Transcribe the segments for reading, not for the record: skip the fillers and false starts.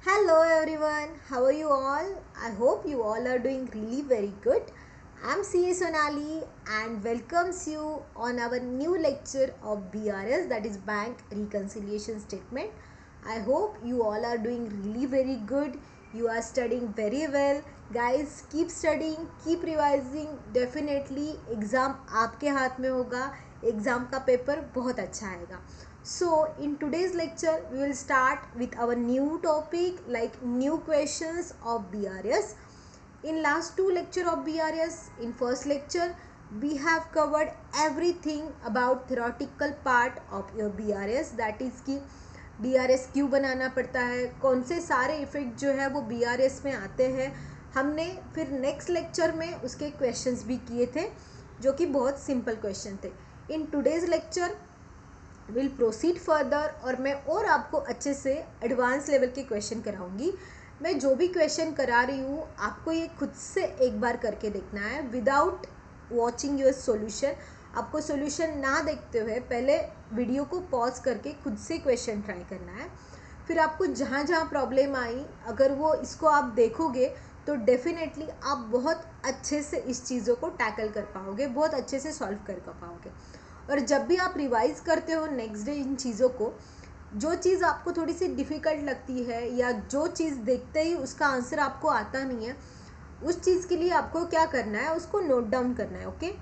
Hello everyone, how are you all? I hope you all are doing really very good. I'm CA Sonali and welcomes you on our new lecture of BRS, that is Bank Reconciliation Statement. I hope you all are doing really very good. You are studying very well. Guys, keep studying, keep revising. Definitely exam आपके हाथ में होगा. Exam का paper बहुत अच्छा आएगा. So in today's lecture we will start with our new topic like new questions of BRS. In last two lecture of BRS, in first lecture we have covered everything about theoretical part of your BRS, that is कि BRS क्यों बनाना पड़ता है, कौन से सारे effect जो है वो BRS में आते हैं. हमने फिर नेक्स्ट लेक्चर में उसके क्वेश्चंस भी किए थे जो कि बहुत सिंपल क्वेश्चन थे. In today's lecture will proceed further और मैं और आपको अच्छे से एडवांस लेवल के क्वेश्चन कराऊंगी. मैं जो भी क्वेश्चन करा रही हूँ आपको ये खुद से एक बार करके देखना है विदाउट वॉचिंग योर सॉल्यूशन. आपको सॉल्यूशन ना देखते हुए पहले वीडियो को पॉज करके खुद से क्वेश्चन ट्राई करना है. फिर आपको जहाँ जहाँ प्रॉब्लम आई अगर वो इसको आप देखोगे तो डेफिनेटली आप बहुत अच्छे से इस चीज़ों को टैकल कर पाओगे, बहुत अच्छे से सॉल्व कर पाओगे. और जब भी आप रिवाइज करते हो नेक्स्ट डे इन चीज़ों को, जो चीज़ आपको थोड़ी सी डिफ़िकल्ट लगती है या जो चीज़ देखते ही उसका आंसर आपको आता नहीं है, उस चीज़ के लिए आपको क्या करना है, उसको नोट डाउन करना है. ओके,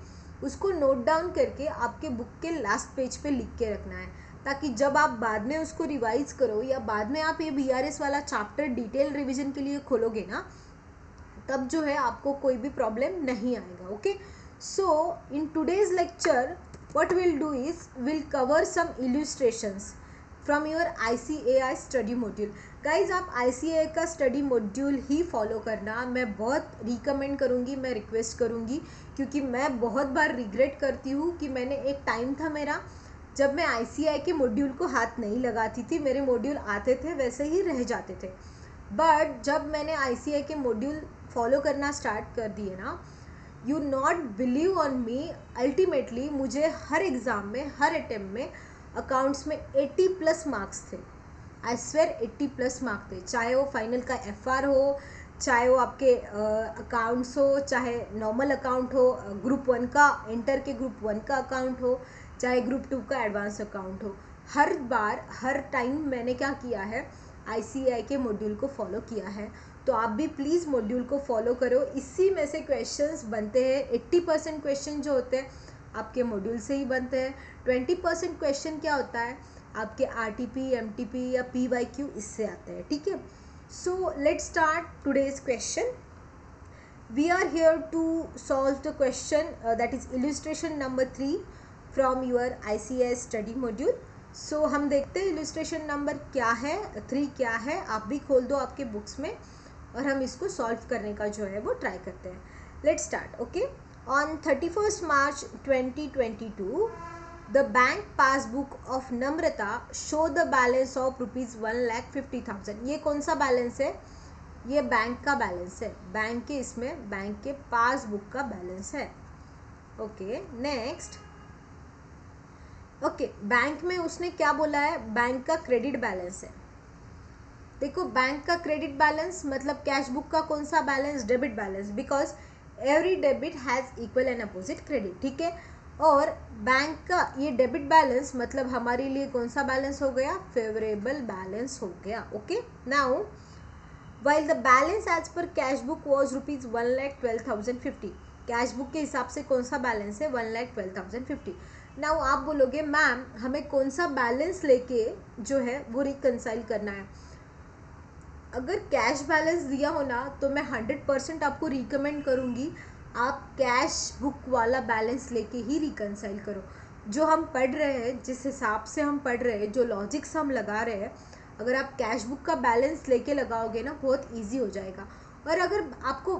उसको नोट डाउन करके आपके बुक के लास्ट पेज पे लिख के रखना है, ताकि जब आप बाद में उसको रिवाइज करो या बाद में आप ये BRS वाला चैप्टर डिटेल रिविजन के लिए खोलोगे ना, तब जो है आपको कोई भी प्रॉब्लम नहीं आएगा. Okay, so in today's lecture what we'll do is we'll cover some illustrations from your ICAI study module. Guys आप ICAI का स्टडी मॉड्यूल ही फॉलो करना मैं बहुत रिकमेंड करूँगी, मैं रिक्वेस्ट करूँगी, क्योंकि मैं बहुत बार रिग्रेट करती हूँ कि मैंने एक टाइम था मेरा जब मैं ICAI के मॉड्यूल को हाथ नहीं लगाती थी. मेरे मॉड्यूल आते थे वैसे ही रह जाते थे, बट जब मैंने ICAI के मॉड्यूल फॉलो करना स्टार्ट कर दिए ना, you not believe on me, ultimately मुझे हर एग्ज़ाम में हर अटेम्प्ट में अकाउंट्स में 80+ मार्क्स थे. आई स्वेयर 80+ मार्क्स थे, चाहे वो फाइनल का FR हो, चाहे वो आपके अकाउंट्स हो, चाहे नॉर्मल अकाउंट हो, ग्रुप 1 का इंटर के ग्रुप 1 का अकाउंट हो, चाहे ग्रुप 2 का एडवांस अकाउंट हो. हर बार हर टाइम मैंने क्या किया है, ICAI के मॉड्यूल को फॉलो किया है. तो आप भी प्लीज़ मॉड्यूल को फॉलो करो, इसी में से क्वेश्चंस बनते हैं. 80% क्वेश्चन जो होते हैं आपके मॉड्यूल से ही बनते हैं. 20% क्वेश्चन क्या होता है, आपके RTP, MTP या PYQ इससे आते हैं. ठीक है, so let's start today's question. We are here to solve the question that is illustration number 3 from your ICAI study module. So हम देखते हैं illustration number क्या है, 3 क्या है. आप भी खोल दो आपके बुक्स में और हम इसको सॉल्व करने का जो है वो ट्राई करते हैं. Let's start. Okay, on 31st March 2022 the bank passbook of Namrata show the balance of ₹1,50,000. ये कौन सा बैलेंस है, ये बैंक का बैलेंस है. बैंक के इसमें बैंक के पासबुक का बैलेंस है. Okay, next. ओके, बैंक में उसने क्या बोला है, बैंक का क्रेडिट बैलेंस है. देखो, बैंक का क्रेडिट बैलेंस मतलब कैश बुक का कौन सा balance, debit balance, because every debit has equal and opposite credit. ठीक है, और बैंक का ये डेबिट बैलेंस मतलब हमारे लिए कौन सा बैलेंस हो गया, फेवरेबल बैलेंस हो गया. Okay, now while the balance as per cash book was ₹1,12,050. Cash book के हिसाब से कौन सा बैलेंस है, 1,12,050. नाउ आप बोलोगे मैम हमें कौन सा बैलेंस लेके जो है वो रिकनसाइल करना है. अगर कैश बैलेंस दिया हो ना तो मैं 100% आपको रिकमेंड करूँगी आप कैश बुक वाला बैलेंस लेके ही रिकनसाइल करो. जो हम पढ़ रहे हैं, जिस हिसाब से हम पढ़ रहे हैं, जो लॉजिक्स हम लगा रहे हैं, अगर आप कैश बुक का बैलेंस लेके लगाओगे ना बहुत इजी हो जाएगा. और अगर आपको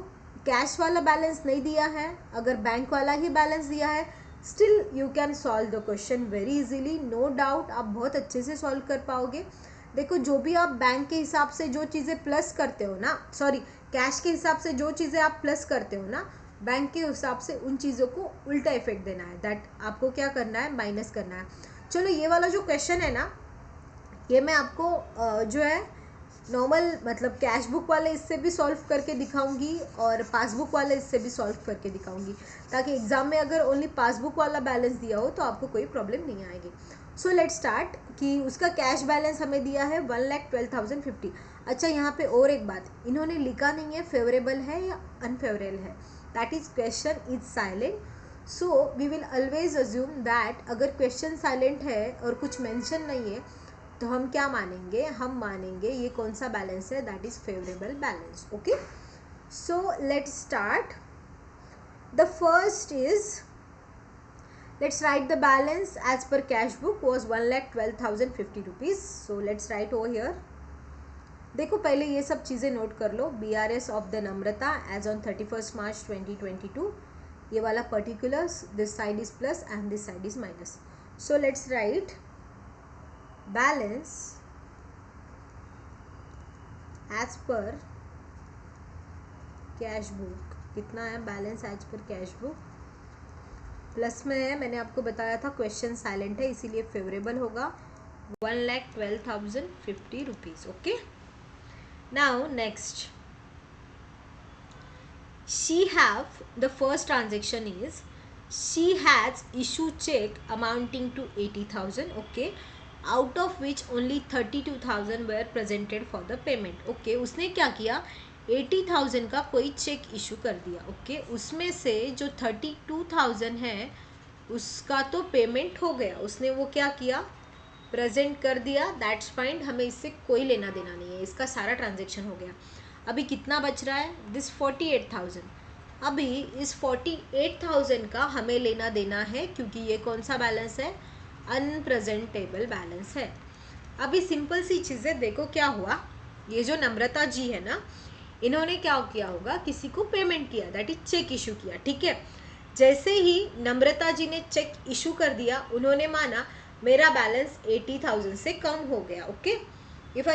कैश वाला बैलेंस नहीं दिया है, अगर बैंक वाला ही बैलेंस दिया है, still you can solve the question very easily. No doubt आप बहुत अच्छे से सॉल्व कर पाओगे. देखो, जो भी आप बैंक के हिसाब से जो चीज़ें प्लस करते हो ना, सॉरी कैश के हिसाब से जो चीज़ें आप प्लस करते हो ना, बैंक के हिसाब से उन चीज़ों को उल्टा इफेक्ट देना है. दैट आपको क्या करना है, माइनस करना है. चलो, ये वाला जो क्वेश्चन है ना, ये मैं आपको जो है नॉर्मल मतलब कैश बुक वाले इससे भी सॉल्व करके दिखाऊंगी और पासबुक वाले इससे भी सॉल्व करके दिखाऊंगी, ताकि एग्ज़ाम में अगर ओनली पासबुक वाला बैलेंस दिया हो तो आपको कोई प्रॉब्लम नहीं आएगी। सो लेट्स स्टार्ट कि उसका कैश बैलेंस हमें दिया है 1,12,050। अच्छा, यहाँ पे और एक बात इन्होंने लिखा नहीं है फेवरेबल है या अनफेवरेबल है, that is question is silent. So we will always assume that अगर क्वेश्चन साइलेंट है और कुछ मेंशन नहीं है तो हम क्या मानेंगे, हम मानेंगे ये कौन सा बैलेंस है, that is favourable balance. Okay, so let's start. The first is, let's write the balance as per cash book was 1,12,050 rupees. So let's write over here. देखो पहले ये सब चीज़ें नोट कर लो। BRS of the Namrata as on 31 March 2022, ये वाला particulars, this side is plus and this side is minus. So let's write balance as per cash book. कितना है balance as per cash book? Plus में है, मैंने आपको बताया था क्वेश्चन साइलेंट है इसीलिए फेवरेबल होगा, 1,12,050 rupees. Okay, now next, she have the first transaction is she has issued check amounting to 80,000, okay, out of which only 32,000 were presented for the payment। okay, उसने क्या किया, 80,000 का कोई चेक इशू कर दिया। ओके, उसमें से जो 32,000 है उसका तो पेमेंट हो गया, उसने वो क्या किया, प्रेजेंट कर दिया, दैट्स फाइन, हमें इससे कोई लेना देना नहीं है, इसका सारा ट्रांजेक्शन हो गया। अभी कितना बच रहा है, दिस 48,000। अभी इस 48,000 का हमें लेना देना है क्योंकि ये कौन सा बैलेंस है, अनप्रेजेंटेबल बैलेंस है। अभी सिंपल सी चीज़ें देखो क्या हुआ, ये जो नम्रता जी है ना, इन्होंने क्या किया होगा, किसी को पेमेंट किया, दैट इज चेक इशू किया। ठीक है, जैसे ही नम्रता जी ने चेक इशू कर दिया, उन्होंने माना मेरा बैलेंस 80,000 से कम हो गया। ओके, इफ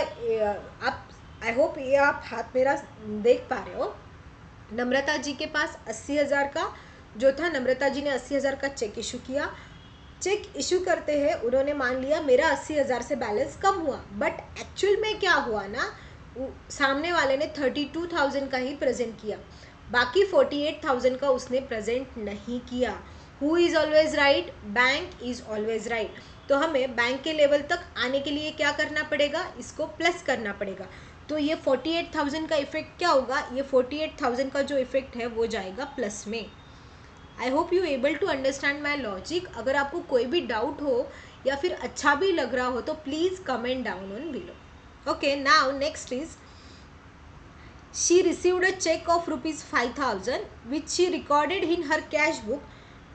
आई होप ये आप हाथ मेरा देख पा रहे हो। नम्रता जी के पास 80,000 का जो था, नम्रता जी ने 80,000 का चेक इशू किया। चेक इशू करते हैं उन्होंने मान लिया मेरा 80,000 से बैलेंस कम हुआ, बट एक्चुअल में क्या हुआ ना, सामने वाले ने 32,000 का ही प्रेजेंट किया, बाकी 48,000 का उसने प्रेजेंट नहीं किया। Who is always right, bank is always right. तो हमें बैंक के लेवल तक आने के लिए क्या करना पड़ेगा, इसको प्लस करना पड़ेगा। तो ये 48,000 का इफेक्ट क्या होगा, ये 48,000 का जो इफेक्ट है वो जाएगा प्लस में। I hope you able to understand my logic. अगर आपको कोई भी डाउट हो या फिर अच्छा भी लग रहा हो तो please comment down on below. Okay, now next is, she received a check of rupees 5,000 which she recorded in her cash book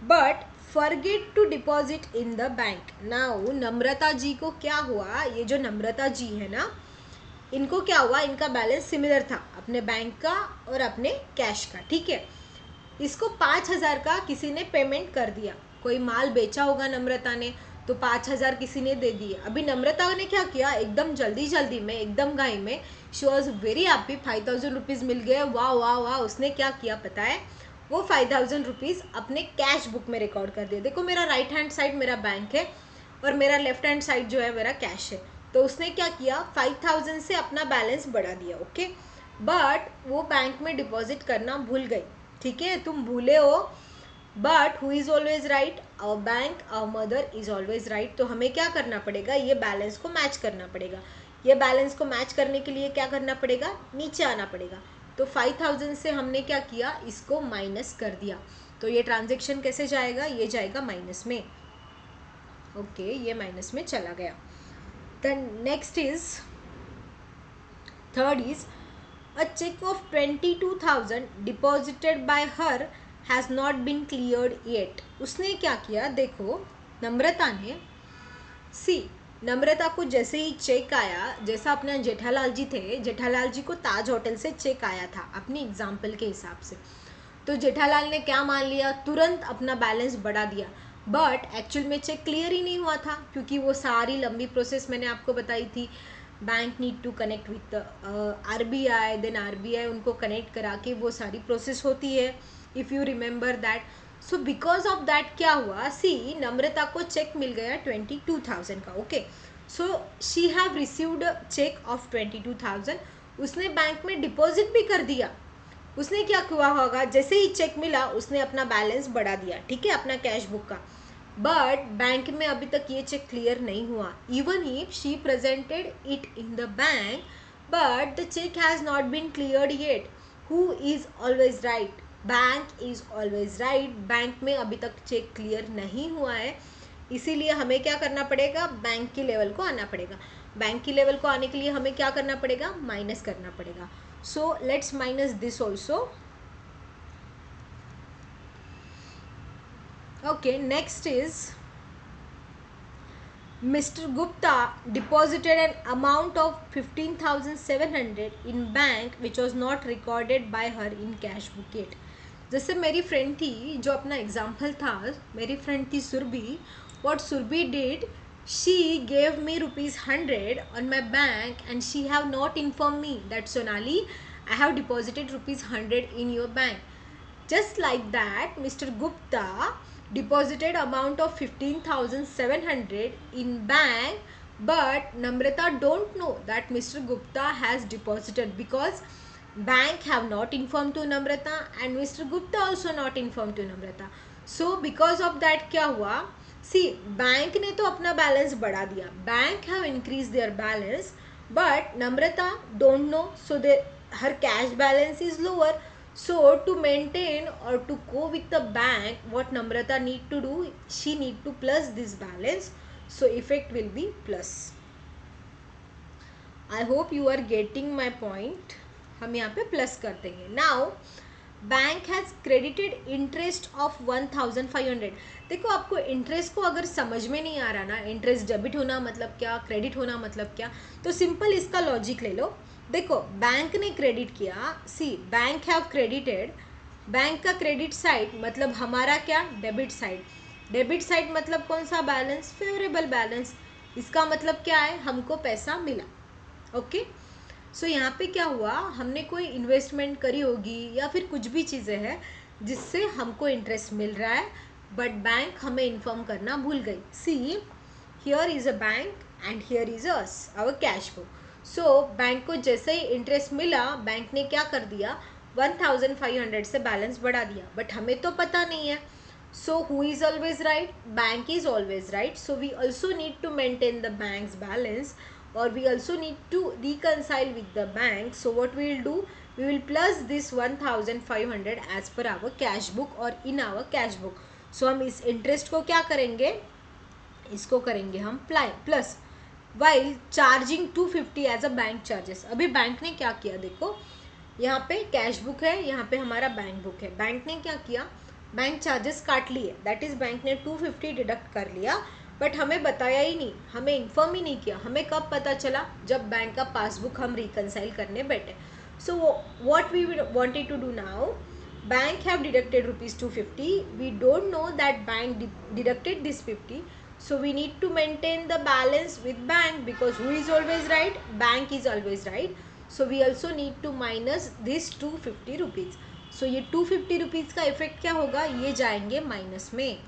but forget to deposit in the bank। now नम्रता जी को क्या हुआ, ये जो नम्रता जी है ना, इनको क्या हुआ, इनका बैलेंस सिमिलर था अपने बैंक का और अपने कैश का। ठीक है, इसको 5,000 का किसी ने पेमेंट कर दिया, कोई माल बेचा होगा नम्रता ने, तो 5,000 किसी ने दे दिए। अभी नम्रता ने क्या किया, एकदम जल्दी जल्दी में, एकदम गाय में, she was very happy, 5,000 rupees मिल गए, वाह वाह वाह। उसने क्या किया पता है, वो 5,000 रुपीज़ अपने कैश बुक में रिकॉर्ड कर दिया। देखो मेरा राइट हैंड साइड मेरा बैंक है और मेरा लेफ्ट हैंड साइड जो है मेरा कैश है, तो उसने क्या किया, 5,000 से अपना बैलेंस बढ़ा दिया। ओके, बट वो बैंक में डिपॉजिट करना भूल गई। ठीक है, तुम भूले हो, but who is always right, our bank, our mother is always right. तो हमें क्या करना पड़ेगा, ये बैलेंस को मैच करना पड़ेगा। ये बैलेंस को मैच करने के लिए क्या करना पड़ेगा, नीचे आना पड़ेगा। तो 5,000 से हमने क्या किया, इसको माइनस कर दिया। तो ये ट्रांजेक्शन कैसे जाएगा, ये जाएगा माइनस में। ओके, ये माइनस में चला गया। Then next is, third is, a check of 22,000 deposited by her has not been cleared yet। उसने क्या किया, देखो नम्रता ने, सी नम्रता को जैसे ही चेक आया, जैसा अपने जेठालाल जी थे, जेठालाल जी को ताज होटल से चेक आया था अपनी एग्जाम्पल के हिसाब से, तो जेठालाल ने क्या मान लिया, तुरंत अपना बैलेंस बढ़ा दिया। बट एक्चुअल में चेक क्लियर ही नहीं हुआ था क्योंकि वो सारी लंबी प्रोसेस मैंने आपको बताई थी। Bank need to connect with RBI, then RBI उनको कनेक्ट करा के वो सारी प्रोसेस होती है, if you remember that. So because of that क्या हुआ, सी नम्रता को चेक मिल गया 22,000 का। Okay, so she have received a cheque of 22,000. उसने बैंक में डिपॉजिट भी कर दिया. उसने क्या हुआ होगा, जैसे ही चेक मिला उसने अपना बैलेंस बढ़ा दिया, ठीक है, अपना कैश बुक का. बट बैंक में अभी तक ये चेक क्लियर नहीं हुआ. Even if she presented it in the bank, but the cheque has not been cleared yet. Who is always right? Bank is always right. Bank में अभी तक चेक क्लियर नहीं हुआ है, इसीलिए हमें क्या करना पड़ेगा, बैंक की लेवल को आना पड़ेगा. बैंक की लेवल को आने के लिए हमें क्या करना पड़ेगा, माइनस करना पड़ेगा. So let's minus this also. Okay, next is Mr. Gupta deposited an amount of 15,700 in bank which was not recorded by her in cash book yet. जैसे मेरी फ्रेंड थी, जो अपना एग्जाम्पल था, मेरी फ्रेंड थी Surabhi. what Surbhi did, she gave me ₹100 on my bank and she have not informed me that Sonali, I have deposited ₹100 in your bank. Just like that, Mr. Gupta deposited amount of 15,700 in bank, but Namrata don't know that Mr. Gupta has deposited because bank have not informed to Namrata and Mr. Gupta also not informed to Namrata. So because of that क्या हुआ, see, bank ने तो अपना balance बढ़ा दिया, bank have increased their balance, but Namrata don't know, so her cash balance is lower. So to maintain or to go with the bank, what Namrata need to do, she need to plus this balance, so effect will be plus. I hope you are getting my point. हम यहाँ पे plus कर देंगे. Now bank has credited interest of 1,500. देखो, आपको interest को अगर समझ में नहीं आ रहा ना, इंटरेस्ट डेबिट होना मतलब क्या, क्रेडिट होना मतलब क्या, तो सिंपल इसका लॉजिक ले लो. देखो, बैंक ने क्रेडिट किया, सी बैंक हैव क्रेडिटेड, बैंक का क्रेडिट साइड मतलब हमारा क्या, डेबिट साइड. डेबिट साइड मतलब कौन सा बैलेंस, फेवरेबल बैलेंस. इसका मतलब क्या है, हमको पैसा मिला. ओके, सो यहाँ पे क्या हुआ, हमने कोई इन्वेस्टमेंट करी होगी या फिर कुछ भी चीज़ें हैं जिससे हमको इंटरेस्ट मिल रहा है, बट बैंक हमें इन्फॉर्म करना भूल गई. See, here is a bank and here is us our cash book. So bank को जैसे ही इंटरेस्ट मिला, बैंक ने क्या कर दिया, 1,500 से बैलेंस बढ़ा दिया, बट हमें तो पता नहीं है. So who is always right? Bank is always right. So we also need to maintain the bank's balance, or we also need to reconcile with the bank. So what we will do, we will plus this 1,500 as per our cash book or in our cash book. So हम इस interest को क्या करेंगे, इसको करेंगे हम plus, while charging 250 as a bank charges. अभी bank ने क्या किया, देखो यहाँ पे कैश बुक है, यहाँ पे हमारा बैंक बुक है. बैंक ने क्या किया, बैंक चार्जेस काट लिए, दैट इज़ बैंक ने 250 डिडक्ट कर लिया, बट हमें बताया ही नहीं, हमें इन्फॉर्म ही नहीं किया. हमें कब पता चला, जब बैंक का पासबुक हम रिकनसाइल करने बैठे. So what we wanted to do now, bank have deducted ₹250, we don't know that bank deducted this 50, so we need to maintain the balance with bank because who is always right, bank is always right. So we also need to minus this 250 rupees. So ये 250 rupees का effect क्या होगा, ये जाएंगे minus में.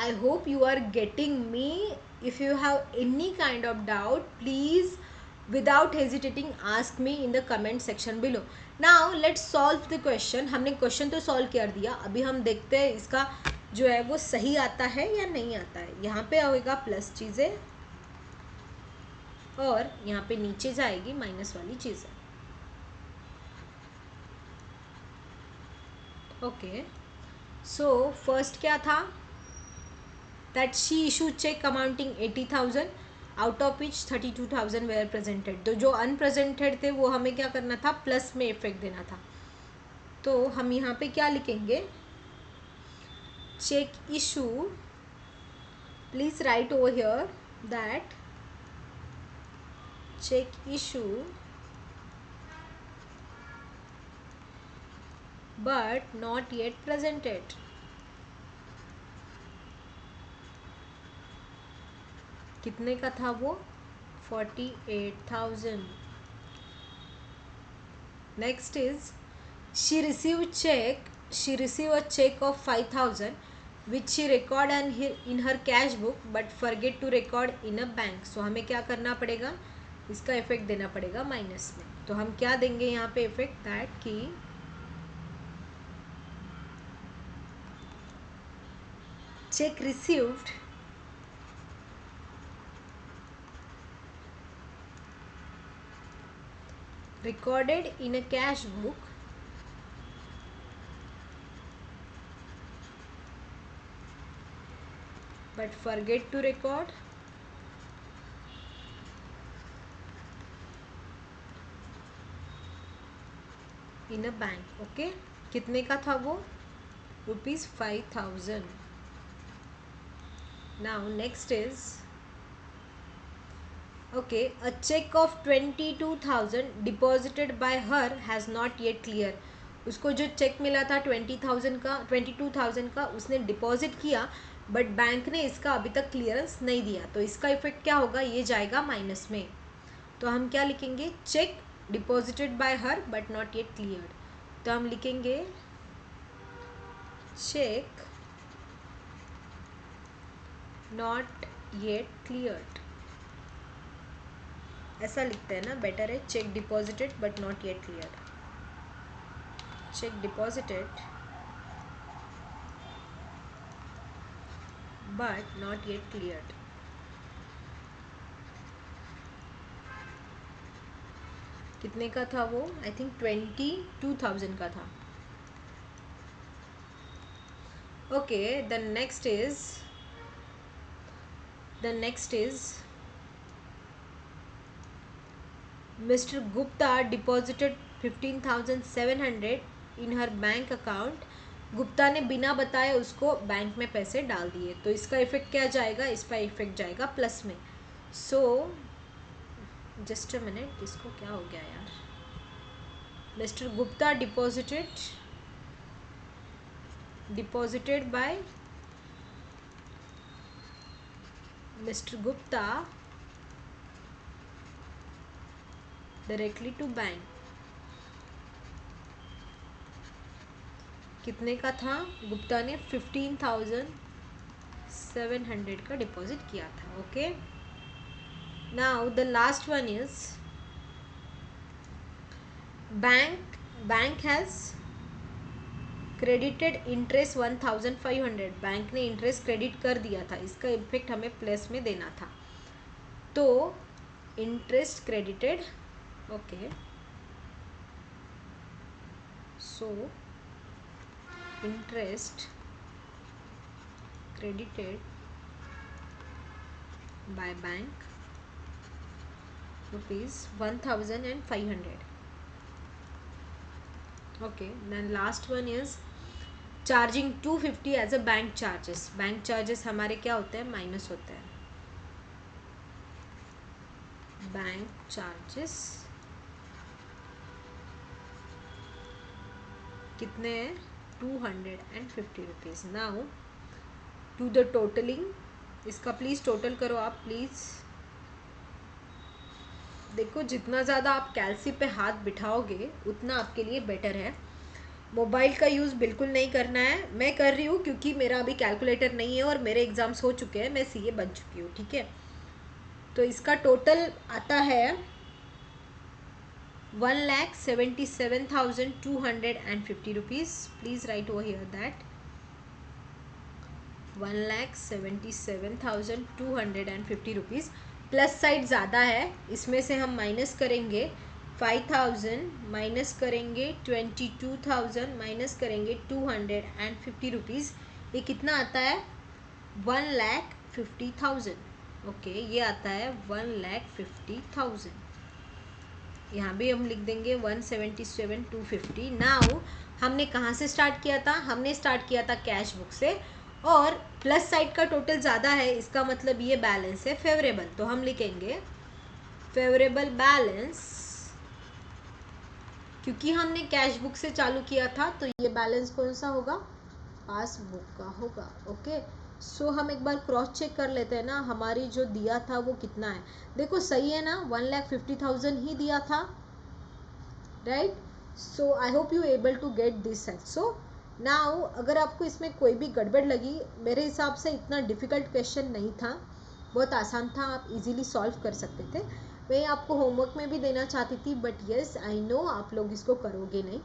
I hope you are getting me. If you have any kind of doubt, please without hesitating ask me in the comment section below. Now let's solve the question. हमने question तो solve कर दिया, अभी हम देखते हैं इसका जो है वो सही आता है या नहीं आता है. यहाँ पे आएगा प्लस चीज़ें और यहाँ पे नीचे जाएगी माइनस वाली चीज़ें. ओके, सो फर्स्ट क्या था, that she issue cheque amounting 80,000 out of which 32,000 were presented. तो जो अनप्रेजेंटेड थे वो हमें क्या करना था, प्लस में इफेक्ट देना था. तो हम यहाँ पे क्या लिखेंगे, cheque issue, please write over here that check issue but not yet presented. कितने का था वो, 48,000. Next is she received a check of 5,000 which she record in her cash book but forget to record in a bank. So हमें क्या करना पड़ेगा, इसका effect देना पड़ेगा माइनस में। तो हम क्या देंगे यहाँ पे इफेक्ट, दैट की check received recorded in a cash book but forget to record in a bank। Okay, कितने का था वो, ₹5000। Now next is okay, a cheque of 22,000 deposited by her has not yet clear. उसको जो check मिला था 20,000 का, 22,000 का, उसने डिपॉजिट किया बट बैंक ने इसका अभी तक क्लियरेंस नहीं दिया। तो इसका इफेक्ट क्या होगा, ये जाएगा माइनस में। तो हम क्या लिखेंगे, check deposited by her but not yet cleared. तो हम लिखेंगे चेक नॉट येट क्लियर्ड, ऐसा लिखते हैं ना, बेटर है। Check deposited but not yet cleared, check deposited but not yet cleared. कितने का था वो, आई थिंक 22,000 का था। Okay, the next is Mr. Gupta deposited 15,700 in her bank account। Gupta ने बिना बताए उसको बैंक में पैसे डाल दिए। तो इसका इफेक्ट क्या जाएगा, इसका इफेक्ट जाएगा प्लस में। सो जस्ट अ मिनट, इसको क्या हो गया यार। Mister Gupta deposited by Mister Gupta directly to bank. कितने का था, गुप्ता ने 15,700 का डिपॉजिट किया था। Okay, now the last one is bank has credited interest 1,500। Bank ने इंटरेस्ट क्रेडिट कर दिया था, इसका इफेक्ट हमें प्लस में देना था। तो interest credited, okay, so interest credited by bank ₹1,500। okay, then last one is charging 250 as a bank charges। Bank charges हमारे क्या होते हैं, माइनस होते हैं। बैंक चार्जेस कितने हैं, 250 rupees. Now to the totalling, इसका प्लीज़ टोटल करो आप प्लीज़। देखो, जितना ज़्यादा आप कैलसी पे हाथ बिठाओगे उतना आपके लिए बेटर है। मोबाइल का यूज़ बिल्कुल नहीं करना है। मैं कर रही हूँ क्योंकि मेरा अभी कैलकुलेटर नहीं है और मेरे एग्ज़ाम्स हो चुके हैं, मैं सीए बन चुकी हूँ, ठीक है। तो इसका टोटल आता है 1,77,250 rupees. Please write over here that 1,77,250 rupees. Plus side ज़्यादा है, इसमें से हम माइनस करेंगे 5,000, माइनस करेंगे 22,000, माइनस करेंगे 250 रुपीज़। ये कितना आता है, 1,50,000। ओके, ये आता है 1,50,000। यहाँ भी हम लिख देंगे 177,250। नाउ हमने कहाँ से स्टार्ट किया था, हमने स्टार्ट किया था कैश बुक से, और प्लस साइड का टोटल ज़्यादा है, इसका मतलब ये बैलेंस है फेवरेबल। तो हम लिखेंगे फेवरेबल बैलेंस, क्योंकि हमने कैश बुक से चालू किया था तो ये बैलेंस कौन सा होगा, पासबुक का होगा। ओके, सो हम एक बार क्रॉस चेक कर लेते हैं ना, हमारी जो दिया था वो कितना है। देखो सही है ना, 1,50,000 ही दिया था, right. So I hope you able to get this set. So now अगर आपको इसमें कोई भी गड़बड़ लगी, मेरे हिसाब से इतना डिफ़िकल्ट क्वेश्चन नहीं था, बहुत आसान था, आप इजीली सॉल्व कर सकते थे। मैं आपको होमवर्क में भी देना चाहती थी, बट येस आई नो आप लोग इसको करोगे नहीं।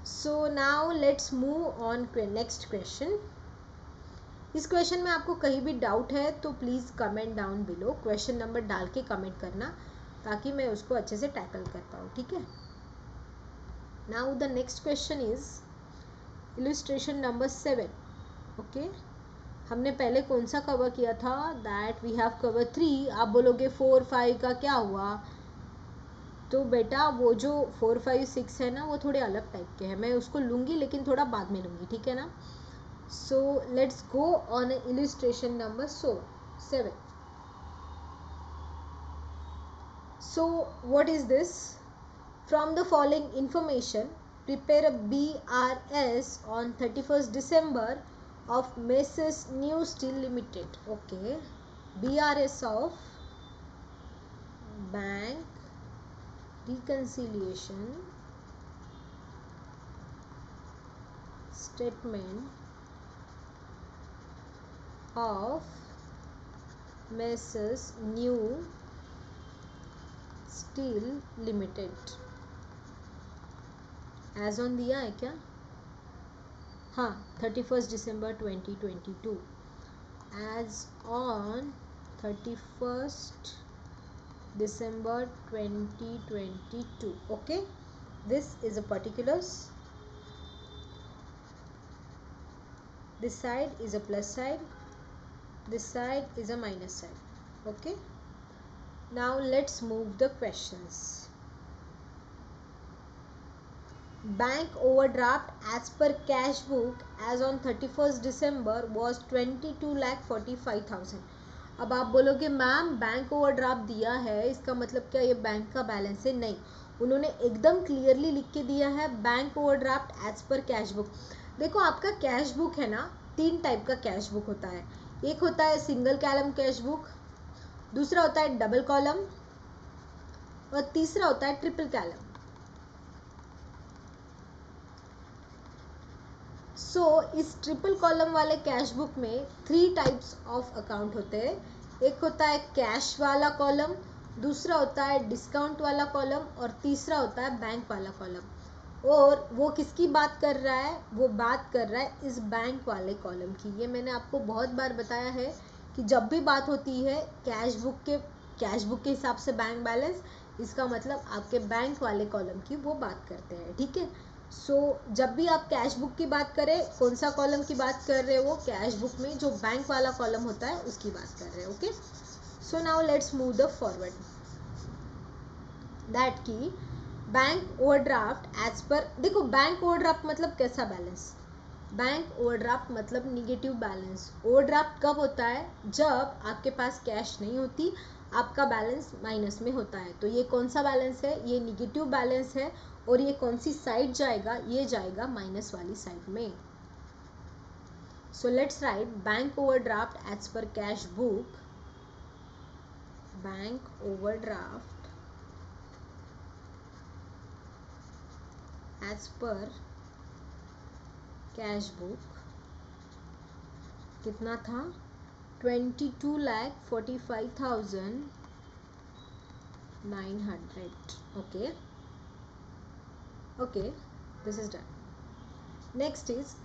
So now let's move on next question. इस क्वेश्चन में आपको कहीं भी डाउट है तो please comment down below, question number डाल के कमेंट करना ताकि मैं उसको अच्छे से टैकल कर पाऊँ, ठीक है। Now the next question is illustration number 7। Okay, हमने पहले कौन सा कवर किया था? That we have cover 3। आप बोलोगे 4 5 का क्या हुआ? तो बेटा वो जो 4 5 6 है ना, वो थोड़े अलग टाइप के हैं, मैं उसको लूँगी लेकिन थोड़ा बाद में लूँगी, ठीक है ना। So let's go on illustration number 7. So what is this? From the following information, prepare a BRS on 31st December of Messrs New Steel Limited. Okay, BRS of Bank Reconciliation Statement of Messrs New Steel Limited. As on दिया है क्या? हाँ, 31 December 2022। As on 31 December 2022। Okay, this is a particulars. This side is a plus side, this side is a minus side. Okay, now let's move the questions. Bank overdraft as per cash book as on 31st December was 22,45,000. अब आप बोलोगे ma'am bank overdraft दिया है, इसका मतलब क्या ये bank का बैलेंस है? नहीं, उन्होंने एकदम क्लियरली लिख के दिया है bank overdraft as per cash book. देखो आपका कैश बुक है ना, 3 टाइप का कैश बुक होता है। एक होता है सिंगल कॉलम कैश बुक, दूसरा होता है डबल कॉलम, और तीसरा होता है ट्रिपल कॉलम। सो इस ट्रिपल कॉलम वाले कैश बुक में 3 टाइप्स ऑफ अकाउंट होते हैं। एक होता है कैश वाला कॉलम, दूसरा होता है डिस्काउंट वाला कॉलम, और तीसरा होता है बैंक वाला कॉलम। और वो किसकी बात कर रहा है? वो बात कर रहा है इस बैंक वाले कॉलम की। ये मैंने आपको बहुत बार बताया है कि जब भी बात होती है कैश बुक के हिसाब से बैंक बैलेंस, इसका मतलब आपके बैंक वाले कॉलम की वो बात करते हैं, ठीक है। सो जब भी आप कैश बुक की बात करें, कौन सा कॉलम की बात कर रहे हो? कैश बुक में जो बैंक वाला कॉलम होता है उसकी बात कर रहे हो। Okay, so now let's move the forward. That की बैंक ओवरड्राफ्ट एज पर, देखो बैंक ओवरड्राफ्ट मतलब कैसा बैलेंस? बैंक ओवरड्राफ्ट मतलब निगेटिव बैलेंस। ओवरड्राफ्ट कब होता है? जब आपके पास कैश नहीं होती, आपका बैलेंस माइनस में होता है। तो ये कौन सा बैलेंस है? ये निगेटिव बैलेंस है। और ये कौन सी साइड जाएगा? ये जाएगा माइनस वाली साइड में। So let's write bank overdraft as per cash book. Bank overdraft as per cash book कितना था? 22,45,900. Okay, this is done. Next is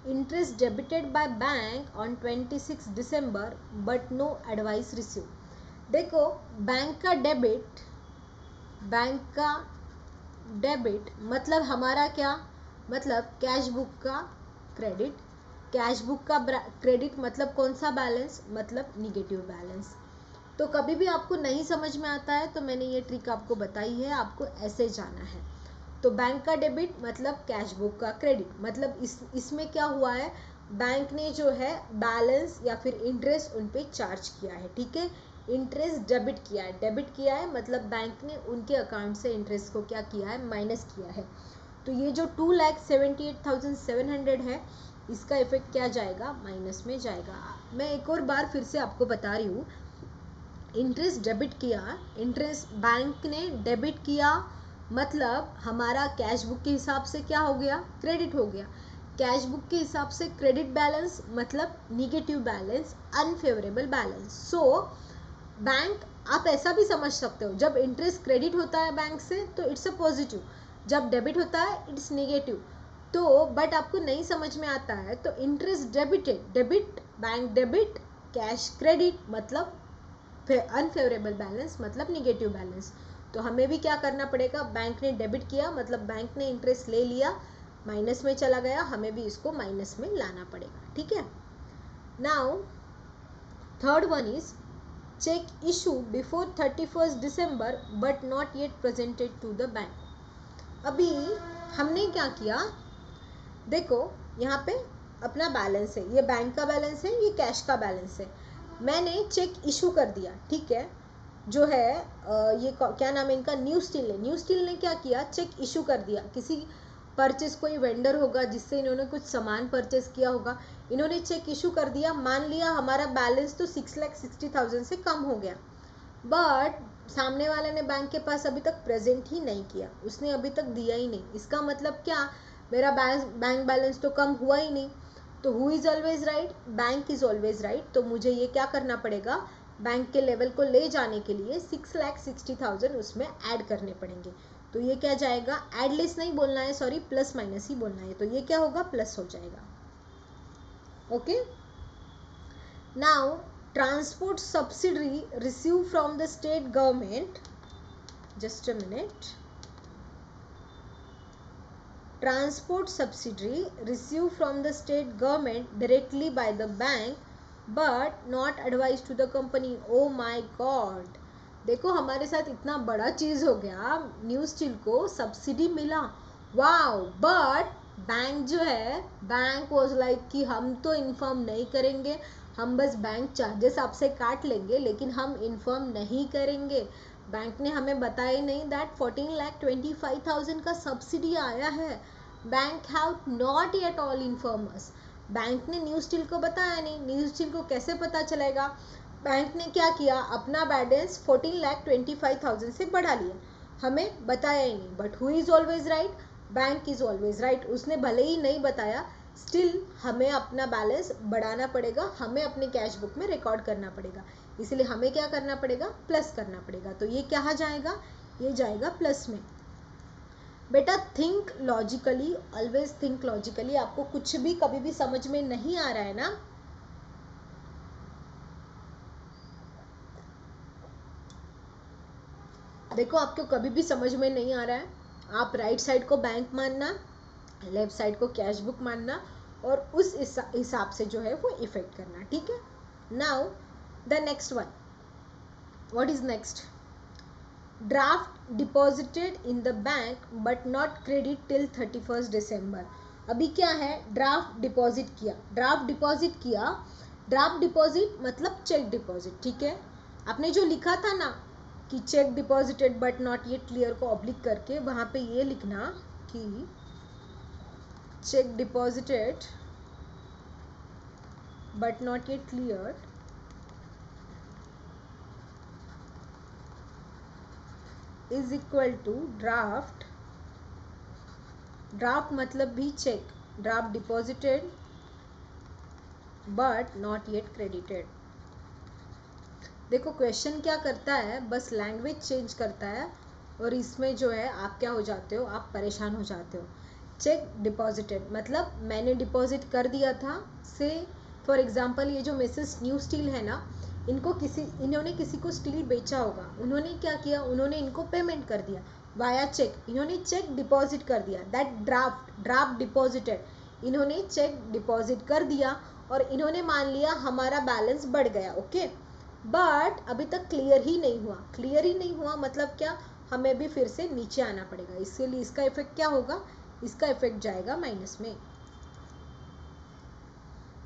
interest debited by bank on 26 December but no advice received. देखो bank का debit मतलब हमारा क्या मतलब? Cash book का credit. Cash book का क्रेडिट मतलब कौन सा बैलेंस? मतलब निगेटिव बैलेंस। तो कभी भी आपको नहीं समझ में आता है तो मैंने ये ट्रिक आपको बताई है, आपको ऐसे जाना है। तो बैंक का डेबिट मतलब कैश बुक का क्रेडिट, मतलब इसमें क्या हुआ है? बैंक ने जो है बैलेंस या फिर इंटरेस्ट उन पे चार्ज किया है, ठीक है। इंटरेस्ट डेबिट किया है, डेबिट किया है मतलब बैंक ने उनके अकाउंट से इंटरेस्ट को क्या किया है? माइनस किया है। तो ये जो 2,78,700 है, इसका इफेक्ट क्या जाएगा? माइनस में जाएगा। मैं एक और बार फिर से आपको बता रही हूँ, इंटरेस्ट डेबिट किया, इंटरेस्ट बैंक ने डेबिट किया मतलब हमारा कैश बुक के हिसाब से क्या हो गया? क्रेडिट हो गया। कैश बुक के हिसाब से क्रेडिट बैलेंस मतलब negative balance, unfavourable balance. So bank आप ऐसा भी समझ सकते हो, जब इंटरेस्ट क्रेडिट होता है बैंक से तो इट्स अ पॉजिटिव, जब डेबिट होता है इट्स नेगेटिव। तो बट आपको नहीं समझ में आता है तो interest debited, debit bank debit, cash credit मतलब अनफेवरेबल बैलेंस मतलब निगेटिव बैलेंस। तो हमें भी क्या करना पड़ेगा, बैंक ने डेबिट किया मतलब बैंक ने इंटरेस्ट ले लिया, माइनस में चला गया, हमें भी इसको माइनस में लाना पड़ेगा, ठीक है। Now third one is cheque issue before 31st December but not yet presented to the bank. अभी हमने क्या किया, देखो यहाँ पे अपना बैलेंस है, ये बैंक का बैलेंस है, ये कैश का बैलेंस है। मैंने चेक इशू कर दिया, ठीक है, जो है ये क्या नाम है इनका, न्यू स्टील ने, न्यू स्टील ने क्या किया, चेक इशू कर दिया। किसी परचेस, कोई वेंडर होगा जिससे इन्होंने कुछ सामान परचेस किया होगा, इन्होंने चेक इशू कर दिया। मान लिया हमारा बैलेंस तो 6,60,000 से कम हो गया, बट सामने वाले ने बैंक के पास अभी तक प्रेजेंट ही नहीं किया, उसने अभी तक दिया ही नहीं। इसका मतलब क्या, मेरा बैंक बैलेंस तो कम हुआ ही नहीं। तो who is always right, bank is always right. तो मुझे ये क्या करना पड़ेगा, बैंक के लेवल को ले जाने के लिए 6,60,000 उसमें ऐड करने पड़ेंगे। तो ये क्या जाएगा, ऐड लेस नहीं बोलना है, सॉरी प्लस माइनस ही बोलना है। तो ये क्या होगा, प्लस हो जाएगा। Okay, now transport subsidy receive from the state government, just a minute, transport subsidy received from the state government directly by the bank but not advised to the company। oh my god, देखो हमारे साथ इतना बड़ा चीज हो गया, new steel को subsidy मिला, वाओ, बट बैंक जो है, बैंक वाज लाइक कि हम तो इन्फॉर्म नहीं करेंगे, हम बस बैंक चार्जेस आपसे काट लेंगे लेकिन हम इन्फॉर्म नहीं करेंगे। बैंक ने हमें बताया ही नहीं दैट 14,25,000 का सब्सिडी आया है। Bank have not yet all inform us. Bank ने न्यू स्टील को बताया नहीं, न्यू स्टील को कैसे पता चलेगा। बैंक ने क्या किया, अपना बैलेंस 14,25,000 से बढ़ा लिया, हमें बताया ही नहीं। But who is always right, bank is always right. उसने भले ही नहीं बताया, स्टिल हमें अपना बैलेंस बढ़ाना पड़ेगा, हमें अपने कैश बुक में रिकॉर्ड करना पड़ेगा, इसलिए हमें क्या करना पड़ेगा, प्लस करना पड़ेगा। तो ये क्या जाएगा, ये जाएगा प्लस में। बेटा think logically, always think logically. आपको कुछ भी कभी भी समझ में नहीं आ रहा है ना, देखो आपको कभी भी समझ में नहीं आ रहा है, आप राइट साइड को बैंक मानना, लेफ्ट साइड को कैश बुक मानना और उस हिसाब से जो है वो इफेक्ट करना, ठीक है। Now the next one, what is next, draft deposited in the bank but not credit till 31st December। अभी क्या है, ड्राफ्ट डिपॉजिट किया, ड्राफ्ट डिपॉजिट किया, ड्राफ्ट डिपॉजिट मतलब चेक डिपॉजिट, ठीक है। आपने जो लिखा था ना कि check deposited but not yet clear को ऑब्लिक करके वहां पे ये लिखना कि check deposited but not yet cleared is equal to draft, draft मतलब भी cheque, draft deposited but not yet credited. देखो क्वेश्चन क्या करता है, बस लैंग्वेज चेंज करता है और इसमें जो है आप क्या हो जाते हो, आप परेशान हो जाते हो। चेक डिपॉजिटेड मतलब मैंने डिपॉजिट कर दिया था, से फॉर एग्जांपल ये जो मिसेस न्यू स्टील है ना, इन्होंने किसी को स्टील बेचा होगा, उन्होंने क्या किया, उन्होंने इनको पेमेंट कर दिया वाया चेक, इन्होंने चेक डिपॉजिट कर दिया, दैट ड्राफ्ट डिपॉजिटेड, इन्होंने चेक डिपॉजिट कर दिया और इन्होंने मान लिया हमारा बैलेंस बढ़ गया, ओके। बट अभी तक क्लियर ही नहीं हुआ, क्लियर ही नहीं हुआ मतलब क्या, हमें भी फिर से नीचे आना पड़ेगा, इसलिए इसका इफेक्ट क्या होगा, इसका इफेक्ट जाएगा माइनस में,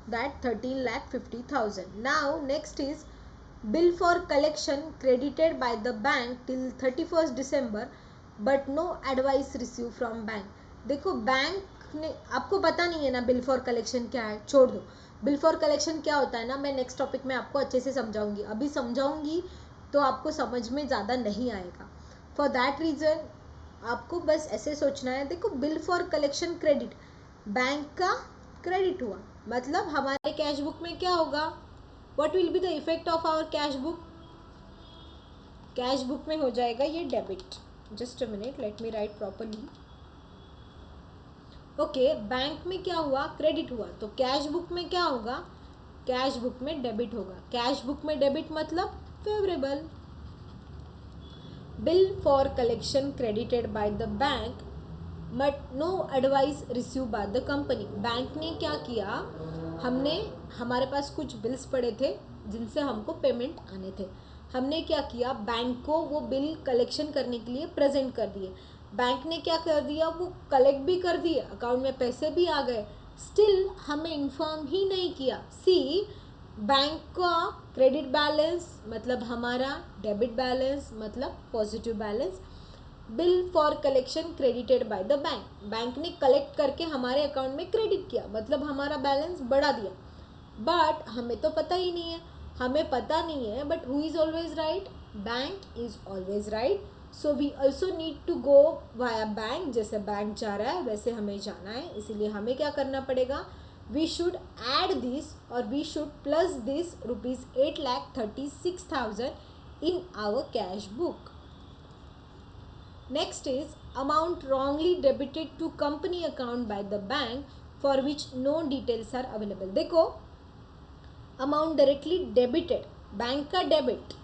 that 13,50,000। Now next is bill for collection credited by the bank till 31st December but no advice received from bank। देखो बैंक ने, आपको पता नहीं है ना बिल फॉर कलेक्शन क्या है, छोड़ दो। बिल फॉर कलेक्शन क्या होता है ना, मैं नेक्स्ट टॉपिक में आपको अच्छे से समझाऊंगी, अभी समझाऊंगी तो आपको समझ में ज़्यादा नहीं आएगा। फॉर दैट रीज़न आपको बस ऐसे सोचना है, देखो bill for collection credit, bank का क्रेडिट हुआ, मतलब हमारे कैश बुक में क्या होगा, what will be the effect of our cash book, cash book में हो जाएगा ये debit. Just a minute, let me write properly. Okay, bank में क्या हुआ, क्रेडिट हुआ, तो कैश बुक में क्या होगा, कैश बुक में डेबिट होगा। कैश बुक में डेबिट मतलब favourable. Bill for collection credited by the bank but no advice receive by the company. Bank ने क्या किया, हमने, हमारे पास कुछ बिल्स पड़े थे जिनसे हमको पेमेंट आने थे, हमने क्या किया, बैंक को वो बिल कलेक्शन करने के लिए प्रेजेंट कर दिए। बैंक ने क्या कर दिया, वो कलेक्ट भी कर दिए, अकाउंट में पैसे भी आ गए, स्टिल हमें इन्फॉर्म ही नहीं किया। सी, बैंक का क्रेडिट बैलेंस मतलब हमारा डेबिट बैलेंस मतलब positive balance, bill for collection credited by the bank, bank ने कलेक्ट करके हमारे अकाउंट में क्रेडिट किया, मतलब हमारा बैलेंस बढ़ा दिया। बट हमें तो पता ही नहीं है, हमें पता नहीं है, but who is always right, bank is always right. So we also need to go via bank, जैसे बैंक जा रहा है वैसे हमें जाना है, इसीलिए हमें क्या करना पड़ेगा, we should add this or we should plus this rupees 8,36,000 in our cash book. Next is amount wrongly debited to company account by the bank for which no details are available. देखो, amount directly debited, bank का debit,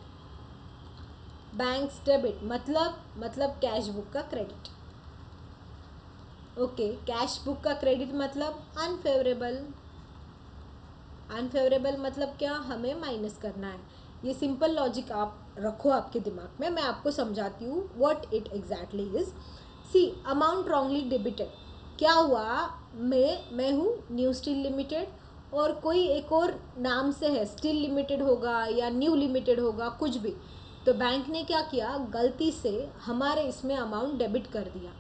banks debit मतलब cash book का credit. Okay, cash book का credit मतलब unfavourable, unfavourable मतलब क्या, हमें minus करना है। ये सिंपल लॉजिक आप रखो आपके दिमाग में, मैं आपको समझाती हूँ what it exactly is. See, amount wrongly debited, क्या हुआ, मैं हूँ न्यू स्टील लिमिटेड और कोई एक और नाम से है, स्टील लिमिटेड होगा या न्यू लिमिटेड होगा, कुछ भी, तो बैंक ने क्या किया, गलती से हमारे इसमें अमाउंट डेबिट कर दिया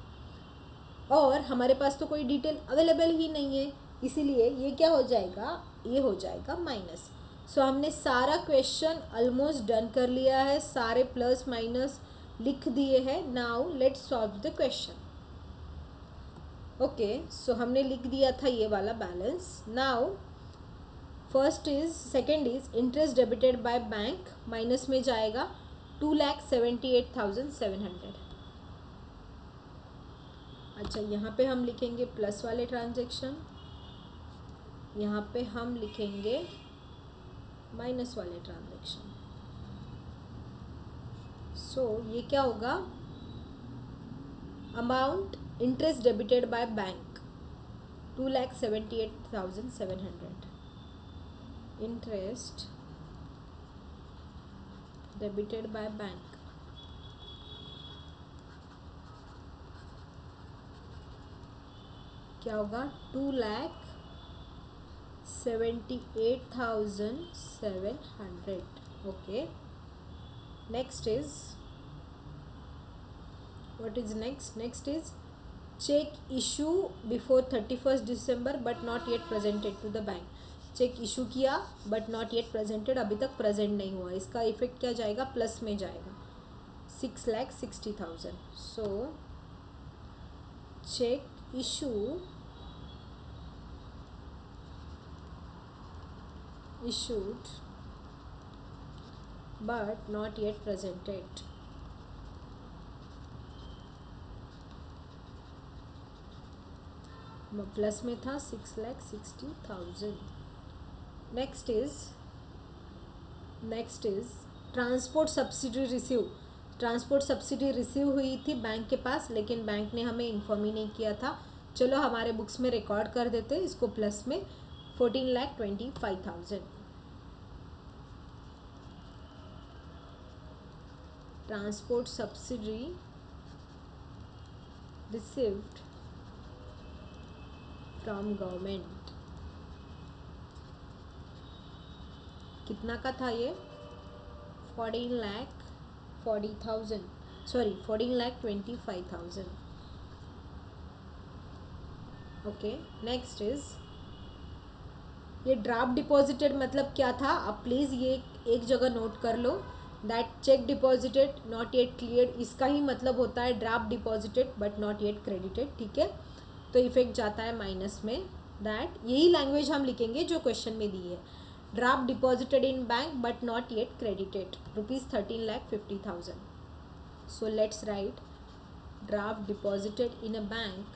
और हमारे पास तो कोई डिटेल अवेलेबल ही नहीं है, इसीलिए ये क्या हो जाएगा, ये हो जाएगा माइनस। सो हमने सारा क्वेश्चन ऑलमोस्ट डन कर लिया है, सारे प्लस माइनस लिख दिए हैं। Now let's solve the question. Okay, so हमने लिख दिया था ये वाला balance. Now first is, second is interest debited by bank, minus में जाएगा 2,78,700। अच्छा, यहाँ पे हम लिखेंगे प्लस वाले ट्रांजेक्शन, यहाँ पे हम लिखेंगे माइनस वाले ट्रांजेक्शन। सो ये क्या होगा, amount interest debited by bank 2,78,700, interest debited by bank, क्या होगा, 2,78,700। Okay, next is, what is next is check issue before 31st December but not yet presented to the bank। Cheque issue किया but not yet presented, अभी तक present नहीं हुआ, इसका effect क्या जाएगा, प्लस में जाएगा 6,60,000। So cheque issue issued but not yet presented, plus में था 6,60,000। Next is transport subsidy receive, transport subsidy receive हुई थी बैंक के पास, लेकिन बैंक ने हमें इन्फॉर्म ही नहीं किया था। चलो हमारे बुक्स में रिकॉर्ड कर देते इसको, प्लस में 14,25,000। Transport subsidy received from government, कितना का था ये, 14,40,000, सॉरी 14,25,000। ओके, नेक्स्ट इज, ये ड्राफ्ट डिपॉजिटेड मतलब क्या था, आप प्लीज़ ये एक जगह नोट कर लो, that cheque deposited not yet clear, इसका ही मतलब होता है draft deposited but not yet credited. ठीक है, तो इफेक्ट जाता है माइनस में। दैट यही लैंग्वेज हम लिखेंगे जो क्वेश्चन में दी है। Draft deposited in bank but not yet credited ₹13,50,000. So let's write draft deposited in a bank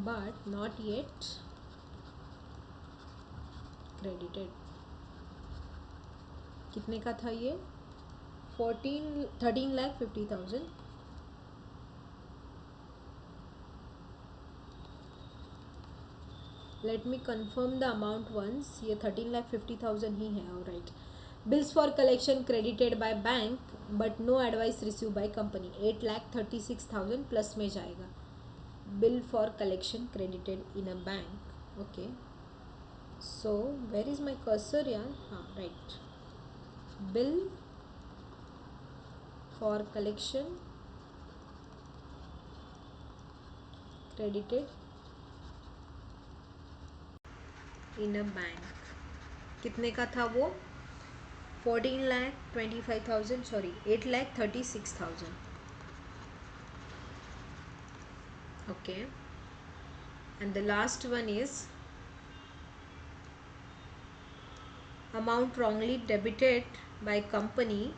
but not yet credited. कितने का था ये? 13,50,000. Let me confirm the amount once. ये 13,50,000 ही है. Alright. Bills for collection credited by bank but no advice received by company 8,36,000 plus में जाएगा. Bill for collection credited in a bank. Okay. So where is my cursor? Yeah. Right. Bill for collection credited in a bank. कितने का था वो? 14,25,000. Sorry, 8,36,000. Okay. And the last one is amount wrongly debited by company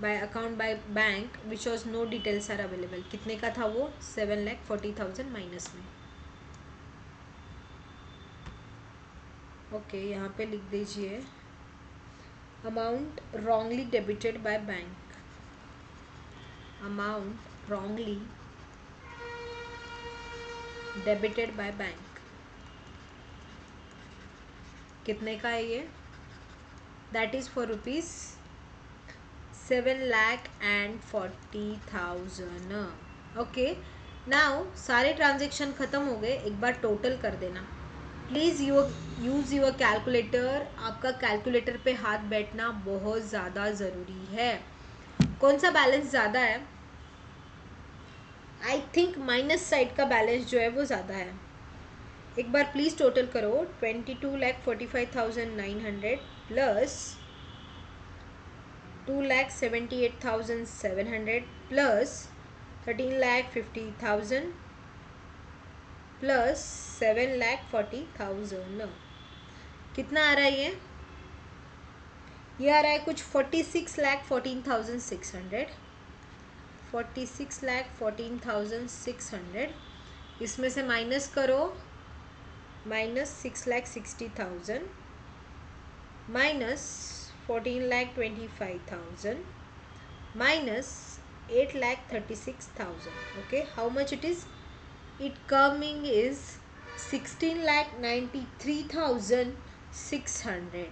by account by bank which was no details are available. कितने का था वो? 7,40,000 minus में. Okay, यहाँ पे लिख दीजिए amount wrongly debited by bank. Amount wrongly debited by bank. कितने का है ये? That is for ₹7,40,000. Okay, now सारे ट्रांजेक्शन खत्म हो गए. एक बार टोटल कर देना प्लीज़. Use your calculator. आपका कैलकुलेटर पे हाथ बैठना बहुत ज़्यादा ज़रूरी है. कौन सा बैलेंस ज़्यादा है? आई थिंक माइनस साइड का बैलेंस जो है वो ज़्यादा है. एक बार प्लीज़ टोटल करो. 22,45,900 प्लस 2,78,700 प्लस 13,50,000 प्लस 7,40,000. कितना आ रहा है ये? आ रहा है कुछ 46,14,600. 46,14,600. इसमें से माइनस करो. -6,60,000 minus 14,25,000 minus 8,36,000. Okay, how much it is? It coming is 16,93,600.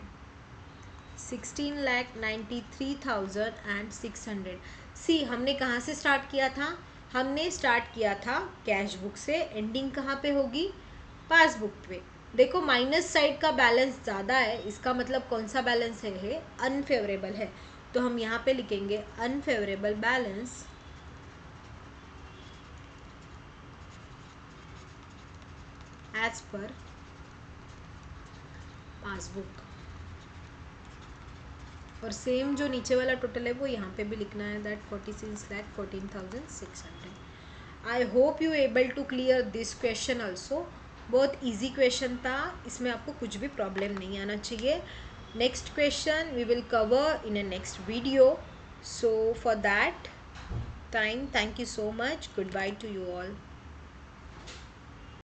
16,93,600. सी हमने कहाँ से स्टार्ट किया था? हमने स्टार्ट किया था कैश बुक से. एंडिंग कहाँ पे होगी? पासबुक पे. देखो माइनस साइड का बैलेंस ज़्यादा है. इसका मतलब कौन सा बैलेंस है? अनफेवरेबल है. तो हम यहाँ पे लिखेंगे unfavourable balance as per passbook. और सेम जो नीचे वाला टोटल है वो यहाँ पे भी लिखना है. That 46,14,600. I hope you able to clear this question also. बहुत इजी क्वेश्चन था. इसमें आपको कुछ भी प्रॉब्लम नहीं आना चाहिए. Next question we will cover in a next video. So for that time, thank you so much. Good bye to you all.